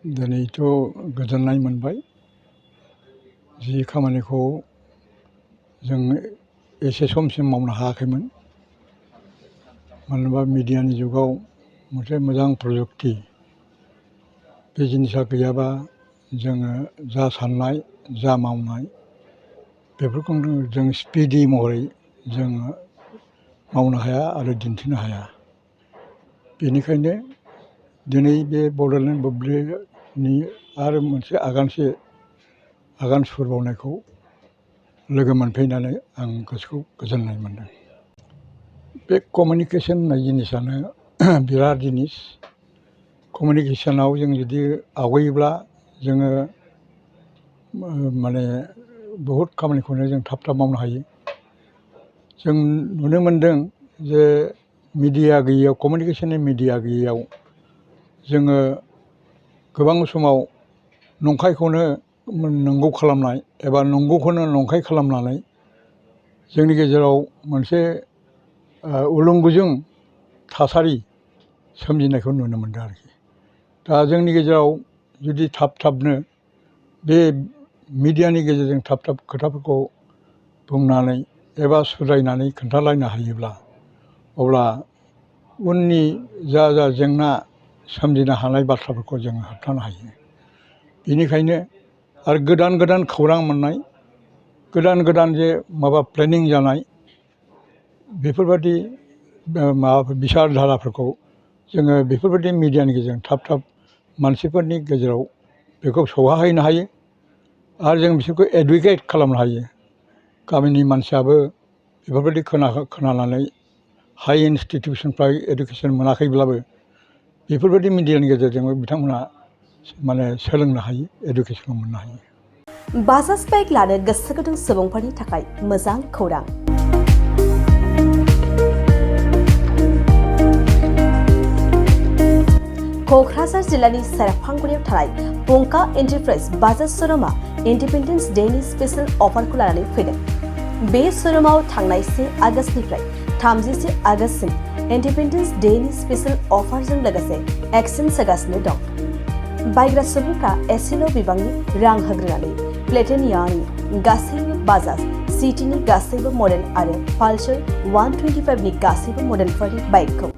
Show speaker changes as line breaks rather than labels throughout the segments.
दिनैथ' गोजोननाय मोनबाय जि खामानिखौ जों एसे समसिम मावनो हायाखैमोन। मानोना मिडियानि जुगाव मोनसे मोजां प्रजुक्ति बे जिनिसा गैयाबा जोङो जा साननाय जा मावनाय बेफोरखौ जों स्पिडि महरै जोङो मावनो हाया आरो दिन्थिनो हाया। बेनिखायनो दिनै बे बड'लेण्ड बुब्लिनि आरो मोनसे आगान सुरबावनायखौ लोगो मोनफैनानै आं गोसोखौ गोजोननाय मोनदों। बे कमिउनिकेसन होननाय जिनिसानो बिराद जिनिस। कमिउनिकेसनाव जों जुदि आवगायोब्ला जोङो माने बहुद खामानिखौनो जों थाब मावनो हायो। जों नुनो मोनदों जे मिडिया गैयैयाव कमिउनिकेसननि मिडिया गैयैयाव जोङो गोबां समाव नंखायखौनो नंगौ खालामनाय एबा नंगौखौनो नंखाय खालामनानै जोंनि गेजेराव मोनसे उलुं गुजुं थासारि सोमजिनायखौ नुनो मोनदों आरोखि। दा जोंनि गेजेराव जुदि थाबनो बे मिडियानि गेजेरजों थाब खोथाफोरखौ बुंनानै एबा सुद्रायनानै खोन्थालायनो हायोब्ला अब्ला उननि जा जेंना सोमजिनो हानाय बाथ्राफोरखौ जोङो होबथानो हायो। बेनिखायनो आरो गोदान खौरां मोननाय गोदान जे माबा प्लेनिं जानाय बेफोरबायदि माबाफोर बिसार धाराफोरखौ जोङो बेफोरबायदि मिडियानि गेजेरजों थाब मानसिफोरनि गेजेराव बेखौ सौहाहैनो हायो आरो जों बिसोरखौ एडुकेट खालामनो हायो। गामिनि मानसियाबो बेफोरबायदि खोनानानै हाई इनस्टिटिउसनफ्राव एडुकेसन मोनाखैब्लाबो बेफोरबायदि मिडियानि गेजेरजोंबो बिथांमोना माने सोलोंनो हायो, एडुकेसनखौ मोननो हायो।
बाजाज बाइक लानो गोसो गुदुं सुबुंफोरनि थाखाय मोजां खौरां। क'क्राझार जिल्लानि सेरफांगुरियाव थानाय पंका एन्टारप्राइज बाजाज श'रुमआ इन्डिपेन्डेन्स डेनि स्पेशेल अफारखौ लानानै फैदों। बे श'रुमाव थांनाय 1 आगस्तनिफ्राय 31 आगस्तसिम इन्डिपेन्डेन्स डेनि स्पेशेल अफारजों लोगोसे एक्सचेन्ज होगासिनो दं। बायग्रा सुबुंफ्रा एसेल' बिबांनि रां होग्रोनानै प्लेटिनियानि गासैबो बाजाज सिटीनि गासैबो मडेल आरो पालसार 125नि गासैबो मडेलफोरनि बाइकखौ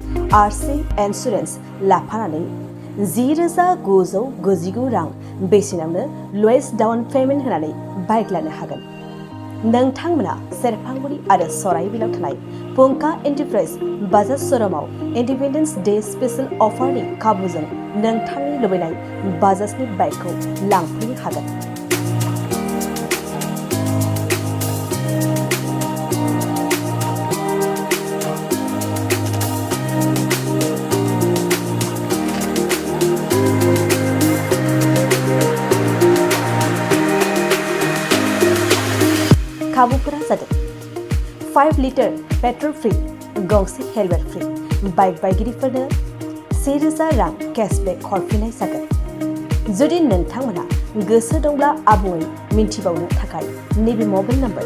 आरसि इन्सुरेन्स लाफानानै 10,999 रां बेसेनावनो लवेस्ट डाउन पेमेन्ट होनानै बाइक लानो हागोन। नोंथांमोना सेरफांगुरि आरो सराइबिलाव थानाय पंका एन्टारप्राइज बाजाज श'रुमाव इन्डिपेन्डेन्स डे स्पेशेल अफारनि खाबुजों नोंथांनि लुबैनाय बाजाजनि बाइकखौ लांफैनो हागोन। खाबुफोरा जादों 5 लिटार पेट्रल फ्री, गंसे हेलमेट फ्री, बाइक बायगिरिफोरनो 1,000 रां केशबेक हरफिननाय जागोन। जुदि नोंथांमोनहा गोसो दंब्ला आबुङै मिन्थिबावनो थाखाय नैबे मबाइल नम्बर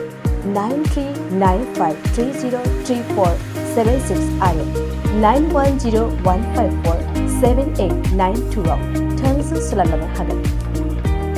9395303476 आरो 9101547892 आव थोंजों सोलायलांनो हागोन।